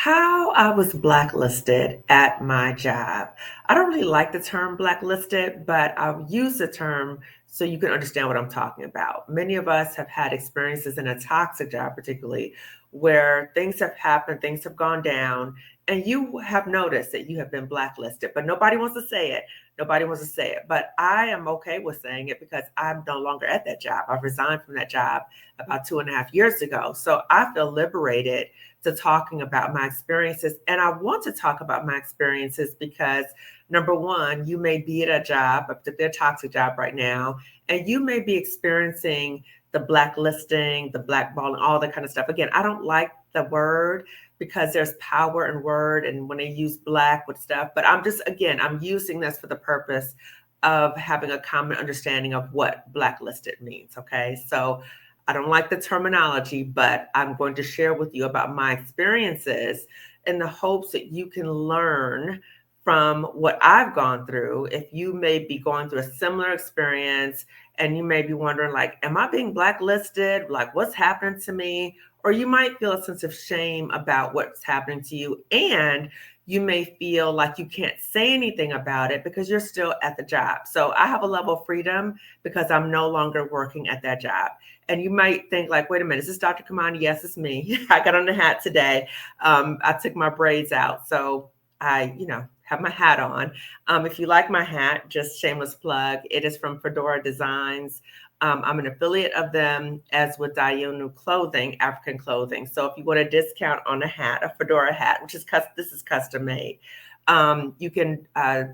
How I was blacklisted at my job. I don't really like the term blacklisted, but I'll use the term so you can understand what I'm talking about. Many of us have had experiences in a toxic job, particularly where things have happened, things have gone down, and you have noticed that you have been blacklisted, but nobody wants to say it. Nobody wants to say it, but I am okay with saying it because I'm no longer at that job. I've resigned from that job about 2.5 years ago. So I feel liberated to talking about my experiences. And I want to talk about my experiences because number one, you may be at a job, a particular toxic job right now, and you may be experiencing the blacklisting, the blackballing, all that kind of stuff. Again, I don't like the word because there's power in word and when they use black with stuff, but I'm using this for the purpose of having a common understanding of what blacklisted means. Okay. So I don't like the terminology, but I'm going to share with you about my experiences in the hopes that you can learn from what I've gone through. If you may be going through a similar experience and you may be wondering, like, am I being blacklisted? Like, what's happening to me? Or you might feel a sense of shame about what's happening to you. And you may feel like you can't say anything about it because you're still at the job. So I have a level of freedom because I'm no longer working at that job. And you might think like, wait a minute, is this Dr. Kamani? Yes, it's me. I got on the hat today. I took my braids out. So I have my hat on. If you like my hat, just shameless plug. It is from Fedora Designs. I'm an affiliate of them, as with Dayunu Clothing, African Clothing. So if you want a discount on a hat, a Fedora hat, this is custom made, you can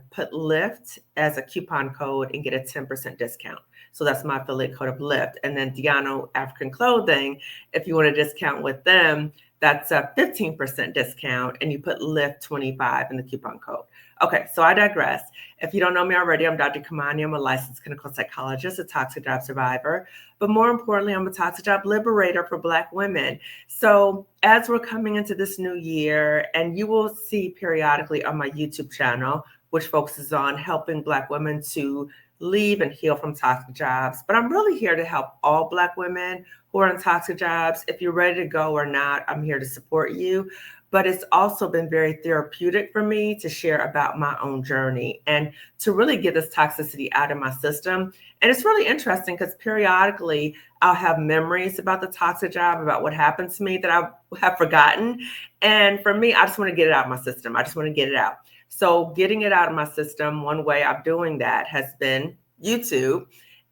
put Lyft as a coupon code and get a 10% discount. So that's my affiliate code of Lyft. And then Diano African Clothing, if you want a discount with them, that's a 15% discount, and you put Lyft 25 in the coupon code. Okay, so I digress. If you don't know me already, I'm Dr. Kamani. I'm a licensed clinical psychologist, a toxic job survivor, but more importantly, I'm a toxic job liberator for Black women. So as we're coming into this new year, and you will see periodically on my YouTube channel, which focuses on helping Black women to leave and heal from toxic jobs. But I'm really here to help all Black women who are in toxic jobs. If you're ready to go or not, I'm here to support you. But it's also been very therapeutic for me to share about my own journey and to really get this toxicity out of my system. And it's really interesting because periodically I'll have memories about the toxic job, about what happened to me that I have forgotten. And for me, I just want to get it out of my system. I just want to get it out. So getting it out of my system, one way of doing that has been YouTube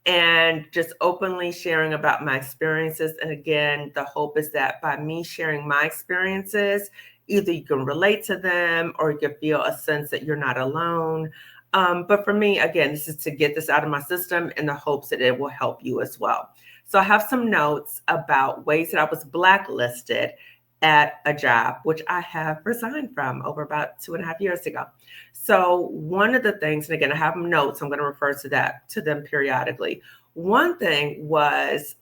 and just openly sharing about my experiences. And again, the hope is that by me sharing my experiences, either you can relate to them or you can feel a sense that you're not alone. But for me, again, this is to get this out of my system in the hopes that it will help you as well. So I have some notes about ways that I was blacklisted at a job, which I have resigned from over about 2.5 years ago. So one of the things, and again, I have notes, I'm going to refer to them periodically. One thing was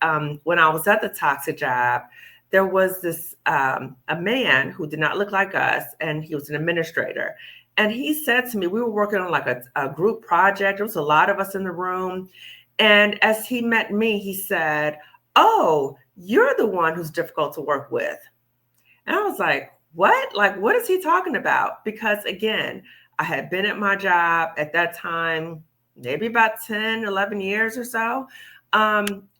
when I was at the toxic job, there was this a man who did not look like us, and he was an administrator. And he said to me, we were working on like a group project. There was a lot of us in the room. And as he met me, he said, "Oh, you're the one who's difficult to work with." And I was like, what? Like, what is he talking about? Because again, I had been at my job at that time, maybe about 10, 11 years or so.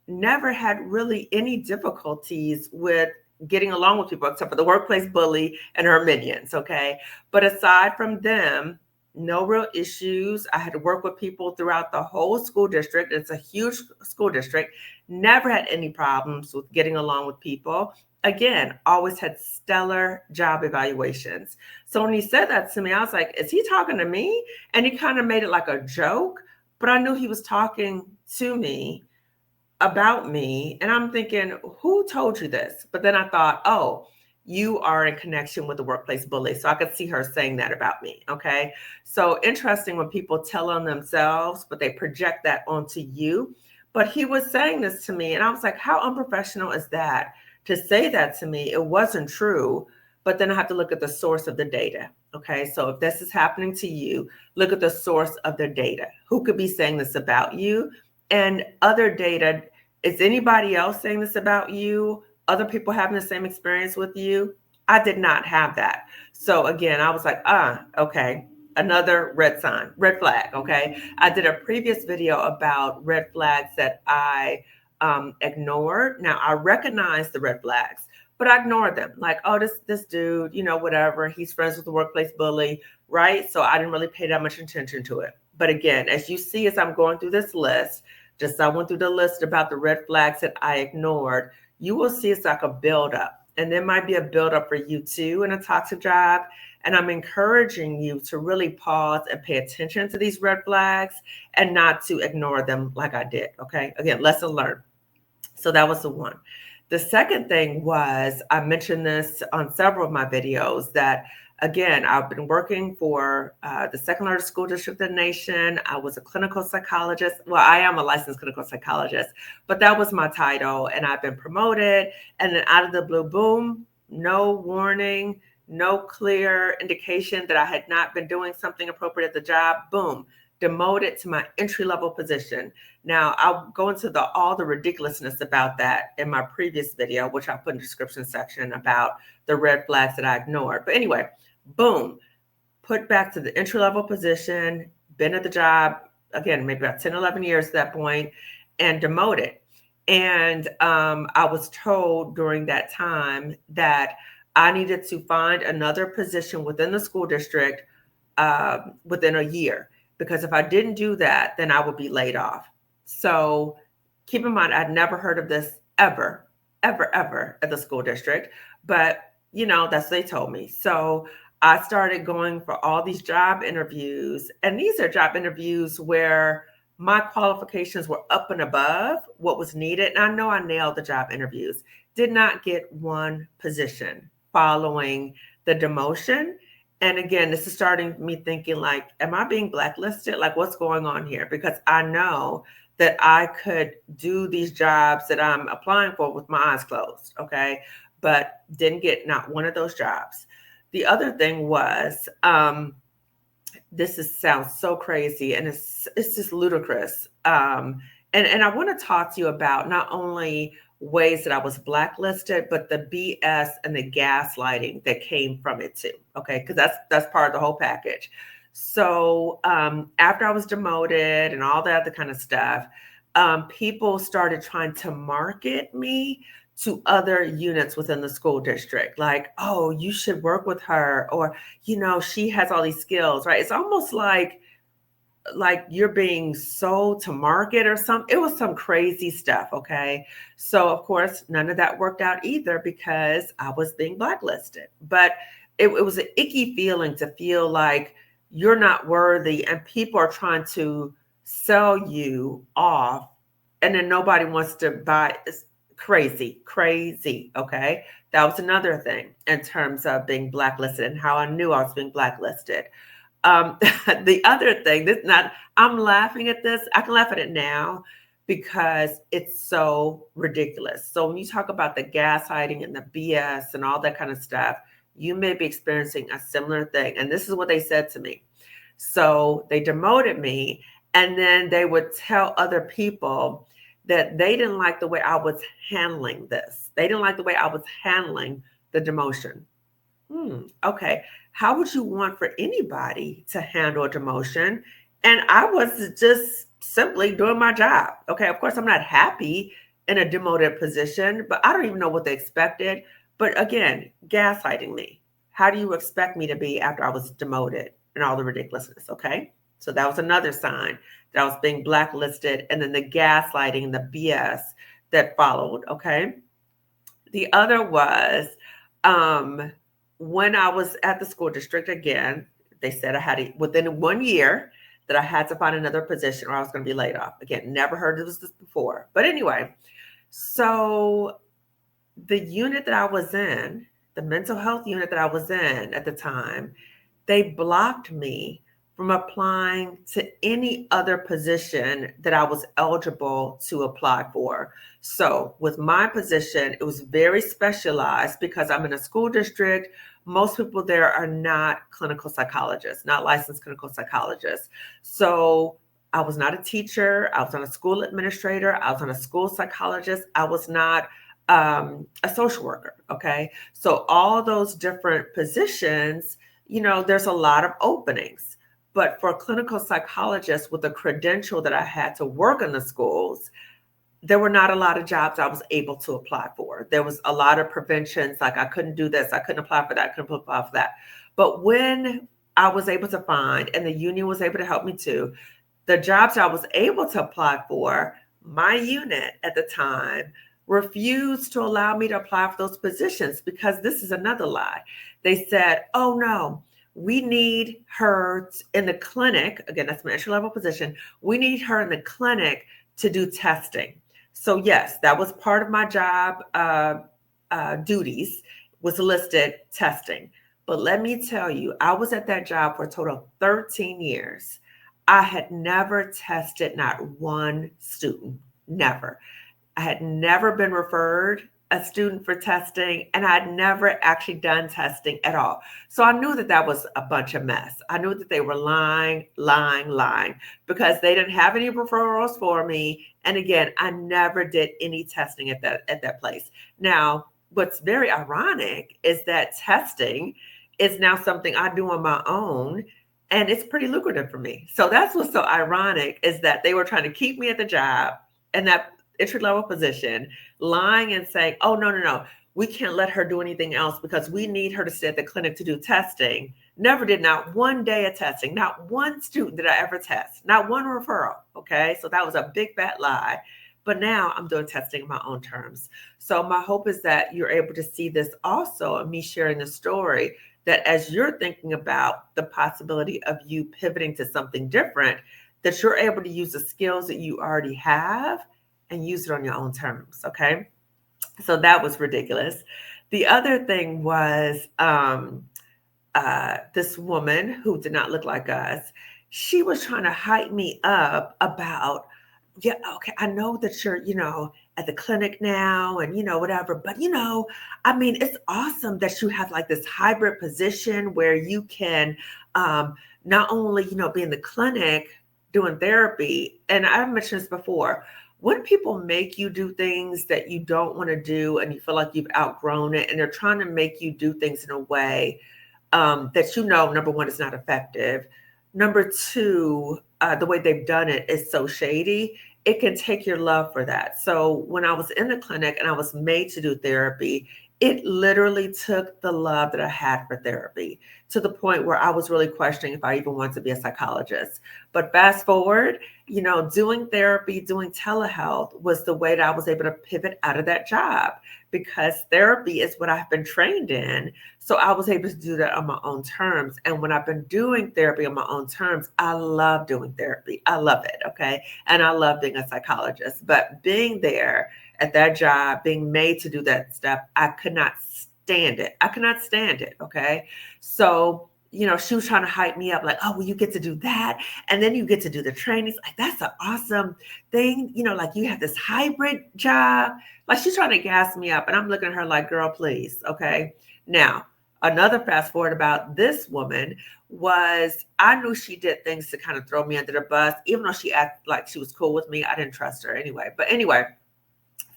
Never had really any difficulties with getting along with people except for the workplace bully and her minions. Okay. But aside from them, no real issues. I had to work with people throughout the whole school district. It's a huge school district. Never had any problems with getting along with people. Again, always had stellar job evaluations. So when he said that to me, I was like, is he talking to me? And he kind of made it like a joke, but I knew he was talking to me about me. And I'm thinking, who told you this? But then I thought, oh, you are in connection with the workplace bully. So I could see her saying that about me. Okay. So interesting when people tell on themselves, but they project that onto you. But he was saying this to me, and I was like, how unprofessional is that to say that to me? It wasn't true. But then I have to look at the source of the data. Okay. So if this is happening to you, look at the source of the data. Who could be saying this about you? And other data, is anybody else saying this about you? Other people having the same experience with you? I did not have that. So again, I was like, okay, another red sign, red flag. Okay. I did a previous video about red flags that I ignored. Now I recognize the red flags, but I ignored them. Like, oh, this dude, whatever. He's friends with the workplace bully, right? So I didn't really pay that much attention to it. But again, as you see, as I'm going through this list, just I went through the list about the red flags that I ignored. You will see it's like a buildup. And there might be a buildup for you too in a toxic job. And I'm encouraging you to really pause and pay attention to these red flags and not to ignore them like I did. Okay. Again, lesson learned. So that was the one. The second thing was I mentioned this on several of my videos that, again, I've been working for the second largest school district in the nation. I was a clinical psychologist. Well, I am a licensed clinical psychologist, but that was my title. And I've been promoted. And then out of the blue, boom, no warning, no clear indication that I had not been doing something appropriate at the job. Boom, demoted to my entry-level position. Now, I'll go into all the ridiculousness about that in my previous video, which I'll put in the description section about the red flags that I ignored. But anyway, boom, put back to the entry-level position, been at the job, again, maybe about 10, 11 years at that point, and demoted. And I was told during that time that I needed to find another position within the school district within a year. Because if I didn't do that, then I would be laid off. So keep in mind, I'd never heard of this ever at the school district. But, that's what they told me. So I started going for all these job interviews. And these are job interviews where my qualifications were up and above what was needed. And I know I nailed the job interviews. Did not get one position following the demotion. And again, this is starting me thinking like, am I being blacklisted? Like, what's going on here? Because I know that I could do these jobs that I'm applying for with my eyes closed. Okay. But didn't get not one of those jobs. The other thing was, sounds so crazy and it's just ludicrous. And I want to talk to you about not only ways that I was blacklisted, but the BS and the gaslighting that came from it too. Okay, because that's part of the whole package. So after I was demoted and all that other kind of stuff, people started trying to market me to other units within the school district. Like, oh, you should work with her, or she has all these skills, right? It's almost like you're being sold to market or something. It was some crazy stuff. Okay. So of course, none of that worked out either because I was being blacklisted, but it was an icky feeling to feel like you're not worthy and people are trying to sell you off and then nobody wants to buy. It's crazy. Okay. That was another thing in terms of being blacklisted and how I knew I was being blacklisted. The other thing, I'm laughing at this. I can laugh at it now because it's so ridiculous. So when you talk about the gaslighting and the BS and all that kind of stuff, you may be experiencing a similar thing. And this is what they said to me. So they demoted me, and then they would tell other people that they didn't like the way I was handling this. They didn't like the way I was handling the demotion. Okay. How would you want for anybody to handle a demotion? And I was just simply doing my job. Okay. Of course, I'm not happy in a demoted position, but I don't even know what they expected. But again, gaslighting me. How do you expect me to be after I was demoted and all the ridiculousness? Okay. So that was another sign that I was being blacklisted. And then the gaslighting, the BS that followed. Okay. The other was, when I was at the school district, again, they said I had within 1 year that I had to find another position or I was going to be laid off. Again, never heard of this before. But anyway, so the unit that I was in, the mental health unit that I was in at the time, they blocked me from applying to any other position that I was eligible to apply for. So with my position, it was very specialized because I'm in a school district. Most people there are not clinical psychologists, not licensed clinical psychologists. So I was not a teacher. I was not a school administrator. I was not a school psychologist. I was not a social worker. Okay. So all those different positions, there's a lot of openings. But for a clinical psychologist with a credential that I had to work in the schools, there were not a lot of jobs I was able to apply for. There was a lot of preventions, like I couldn't do this, I couldn't apply for that, I couldn't apply for that. But when I was able to find, and the union was able to help me too, the jobs I was able to apply for, my unit at the time refused to allow me to apply for those positions because this is another lie. They said, oh no, we need her in the clinic. Again, that's my entry level position. We need her in the clinic to do testing. So yes, that was part of my job duties, was listed testing. But let me tell you, I was at that job for a total of 13 years. I had never tested not one student, never. I had never been referred a student for testing, and I'd never actually done testing at all. So I knew that that was a bunch of mess. I knew that they were lying, because they didn't have any referrals for me. And again, I never did any testing at that place. Now, what's very ironic is that testing is now something I do on my own, and it's pretty lucrative for me. So that's what's so ironic, is that they were trying to keep me at the job and that entry level position, lying and saying, oh, no, we can't let her do anything else because we need her to stay at the clinic to do testing. Never did not one day of testing, not one student did I ever test, not one referral. Okay. So that was a big fat lie. But now I'm doing testing on my own terms. So my hope is that you're able to see this also, and me sharing the story, that as you're thinking about the possibility of you pivoting to something different, that you're able to use the skills that you already have and use it on your own terms. Okay. So that was ridiculous. The other thing was this woman who did not look like us. She was trying to hype me up about, yeah, okay, I know that you're, at the clinic now and, whatever, but, I mean, it's awesome that you have like this hybrid position where you can not only, be in the clinic doing therapy. And I've mentioned this before. When people make you do things that you don't want to do and you feel like you've outgrown it, and they're trying to make you do things in a way that number one, is not effective. Number two, the way they've done it is so shady. It can take your love for that. So when I was in the clinic and I was made to do therapy, it literally took the love that I had for therapy to the point where I was really questioning if I even wanted to be a psychologist. But fast forward, doing therapy, doing telehealth was the way that I was able to pivot out of that job, because therapy is what I've been trained in. So I was able to do that on my own terms. And when I've been doing therapy on my own terms, I love doing therapy. I love it. Okay. And I love being a psychologist, but being there at that job, being made to do that stuff, I could not stand it. I could not stand it. Okay. So, she was trying to hype me up like, oh, well, you get to do that. And then you get to do the trainings. Like, that's an awesome thing. Like you have this hybrid job. Like, she's trying to gas me up. And I'm looking at her like, girl, please. Okay. Now, another fast forward about this woman was, I knew she did things to kind of throw me under the bus, even though she acted like she was cool with me. I didn't trust her anyway. But anyway,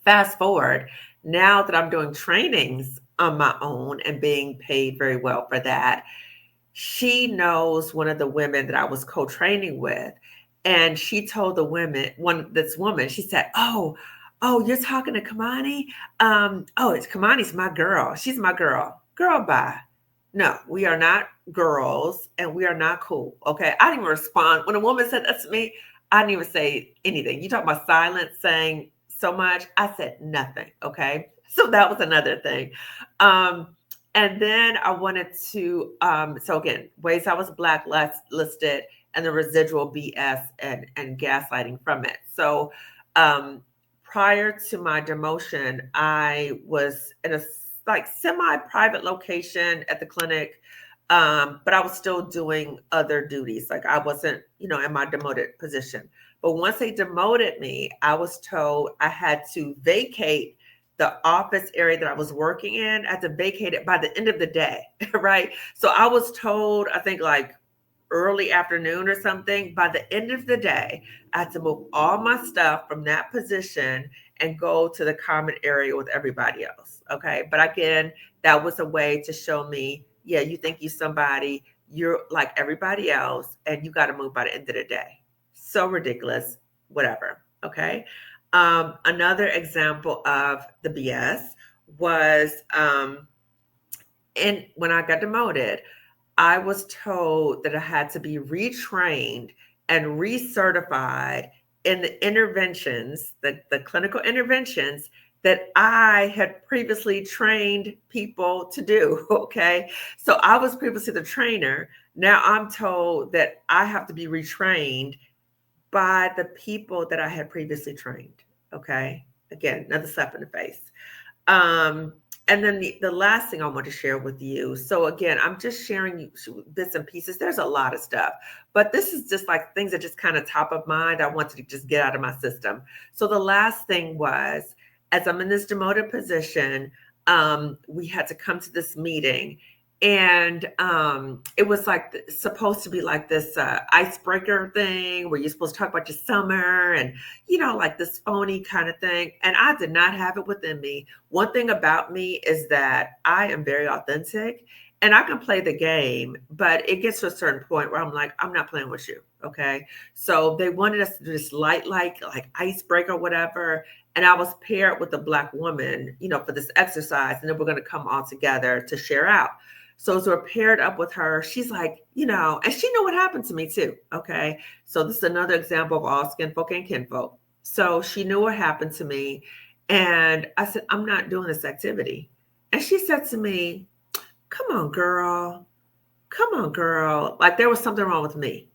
fast forward, now that I'm doing trainings on my own and being paid very well for that, she knows one of the women that I was co-training with. And she told this woman, she said, oh, you're talking to Kamani? It's Kamani's my girl. She's my girl. Girl, bye. No, we are not girls and we are not cool. Okay. I didn't even respond. When a woman said that to me, I didn't even say anything. You talk about silence, saying so much. I said nothing. Okay. So that was another thing. And then I wanted to, so again, ways I was blacklisted and the residual BS and gaslighting from it. So prior to my demotion, I was in a like semi-private location at the clinic, but I was still doing other duties. Like I wasn't, in my demoted position. But once they demoted me, I was told I had to vacate the office area that I was working in. I had to vacate it by the end of the day, right? So I was told, I think like early afternoon or something, by the end of the day, I had to move all my stuff from that position and go to the common area with everybody else. Okay. But again, that was a way to show me, yeah, you think you somebody, you're like everybody else, and you got to move by the end of the day. So ridiculous, whatever. Okay. Another example of the BS was and when I got demoted, I was told that I had to be retrained and recertified in the interventions, the clinical interventions that I had previously trained people to do. Okay. So I was previously the trainer. Now I'm told that I have to be retrained by the people that I had previously trained. Okay. Again, another slap in the face. Um, and then the last thing I want to share with you. So again, I'm just sharing bits and pieces. There's a lot of stuff, but this is just like things that just kind of top of mind. I wanted to just get out of my system. So the last thing was, as I'm in this demoted position, we had to come to this meeting, and it was like supposed to be like this icebreaker thing where you're supposed to talk about your summer and like this phony kind of thing. And I did not have it within me. One thing about me is that I am very authentic and I can play the game, but it gets to a certain point where I'm like, I'm not playing with you. Okay. So they wanted us to do this light, like icebreaker, whatever. And I was paired with a Black woman, for this exercise. And then we're going to come all together to share out. So as we're paired up with her, she's like, and she knew what happened to me too. Okay. So this is another example of all skin folk and kinfolk. So she knew what happened to me. And I said, I'm not doing this activity. And she said to me, come on, girl. Come on, girl. Like there was something wrong with me.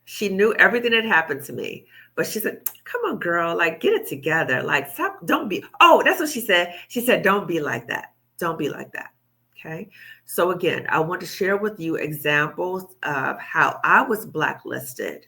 She knew everything that happened to me. But she said, come on, girl, like get it together. Like stop, don't be. Oh, that's what she said. She said, don't be like that. Don't be like that. Okay. So again, I want to share with you examples of how I was blacklisted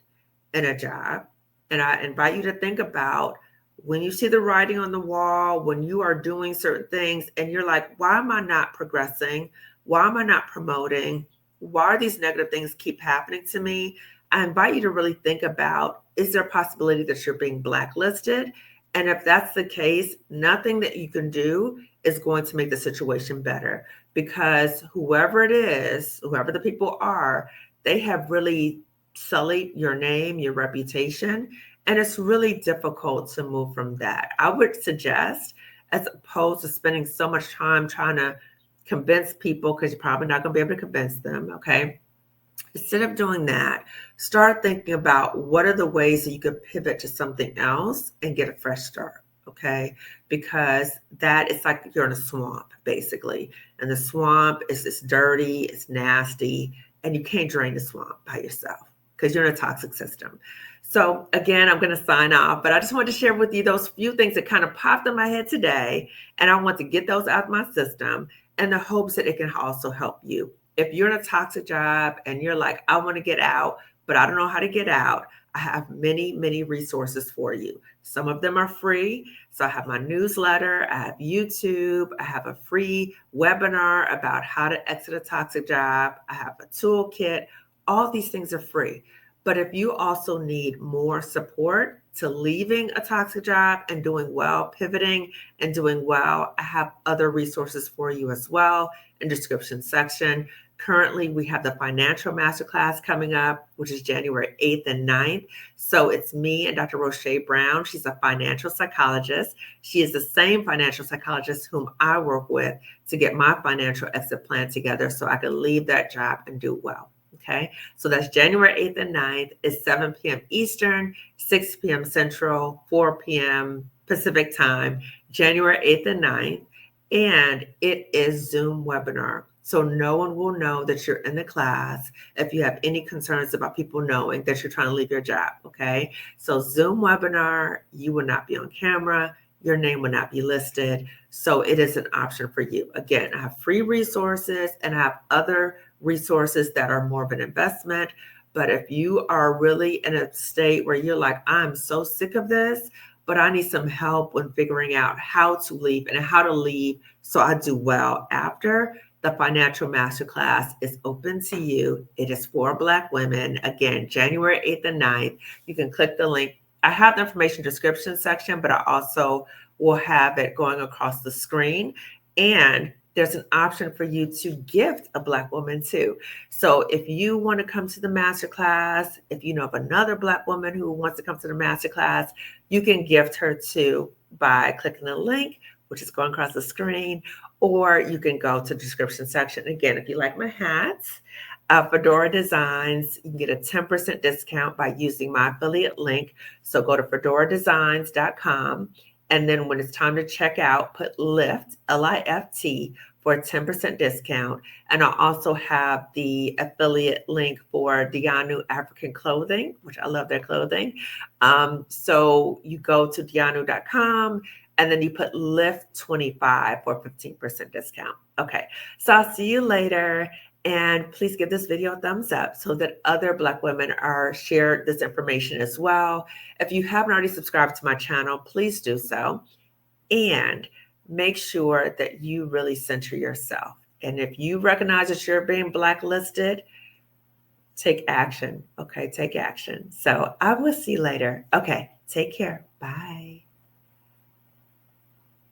in a job. And I invite you to think about when you see the writing on the wall, when you are doing certain things and you're like, why am I not progressing? Why am I not promoting? Why are these negative things keep happening to me? I invite you to really think about, is there a possibility that you're being blacklisted? And if that's the case, nothing that you can do is going to make the situation better, because whoever it is, whoever the people are, they have really sullied your name, your reputation, and it's really difficult to move from that. I would suggest, as opposed to spending so much time trying to convince people, because you're probably not going to be able to convince them, okay? Instead of doing that, start thinking about what are the ways that you could pivot to something else and get a fresh start, okay? Because that is like you're in a swamp, basically. And the swamp is just dirty, it's nasty, and you can't drain the swamp by yourself because you're in a toxic system. So again, I'm going to sign off, but I just wanted to share with you those few things that kind of popped in my head today. And I want to get those out of my system in the hopes that it can also help you. If you're in a toxic job and you're like, I want to get out, but I don't know how to get out, I have many, many resources for you. Some of them are free. So I have my newsletter, I have YouTube, I have a free webinar about how to exit a toxic job, I have a toolkit. All these things are free. But if you also need more support to leaving a toxic job and doing well, pivoting and doing well, I have other resources for you as well in the description section. Currently, we have the financial masterclass coming up, which is January 8th and 9th. So it's me and Dr. Roche Brown. She's a financial psychologist. She is the same financial psychologist whom I work with to get my financial exit plan together so I can leave that job and do well. Okay, so that's January 8th and 9th. It's 7 p.m. Eastern, 6 p.m. Central, 4 p.m. Pacific time, January 8th and 9th. And it is Zoom webinar. So no one will know that you're in the class if you have any concerns about people knowing that you're trying to leave your job, okay? So Zoom webinar, you will not be on camera. Your name will not be listed. So it is an option for you. Again, I have free resources and I have other resources that are more of an investment. But if you are really in a state where you're like, I'm so sick of this, but I need some help when figuring out how to leave and how to leave so I do well after, the financial masterclass is open to you. It is for Black women. Again, January 8th and 9th. You can click the link. I have the information description section, but I also will have it going across the screen. And there's an option for you to gift a Black woman too. So if you want to come to the masterclass, if you know of another Black woman who wants to come to the masterclass, you can gift her too by clicking the link, which is going across the screen, or you can go to the description section. Again, if you like my hats, Fedora Designs, you can get a 10% discount by using my affiliate link. So go to fedoradesigns.com. And then when it's time to check out, put LIFT, L-I-F-T, for a 10% discount. And I'll also have the affiliate link for Dianu African Clothing, which I love their clothing. So you go to dianu.com and then you put LIFT 25 for a 15% discount. Okay, so I'll see you later. And please give this video a thumbs up so that other Black women are shared this information as well. If you haven't already subscribed to my channel, please do so. And make sure that you really center yourself. And if you recognize that you're being blacklisted, take action. Okay, take action. So I will see you later. Okay, take care. Bye.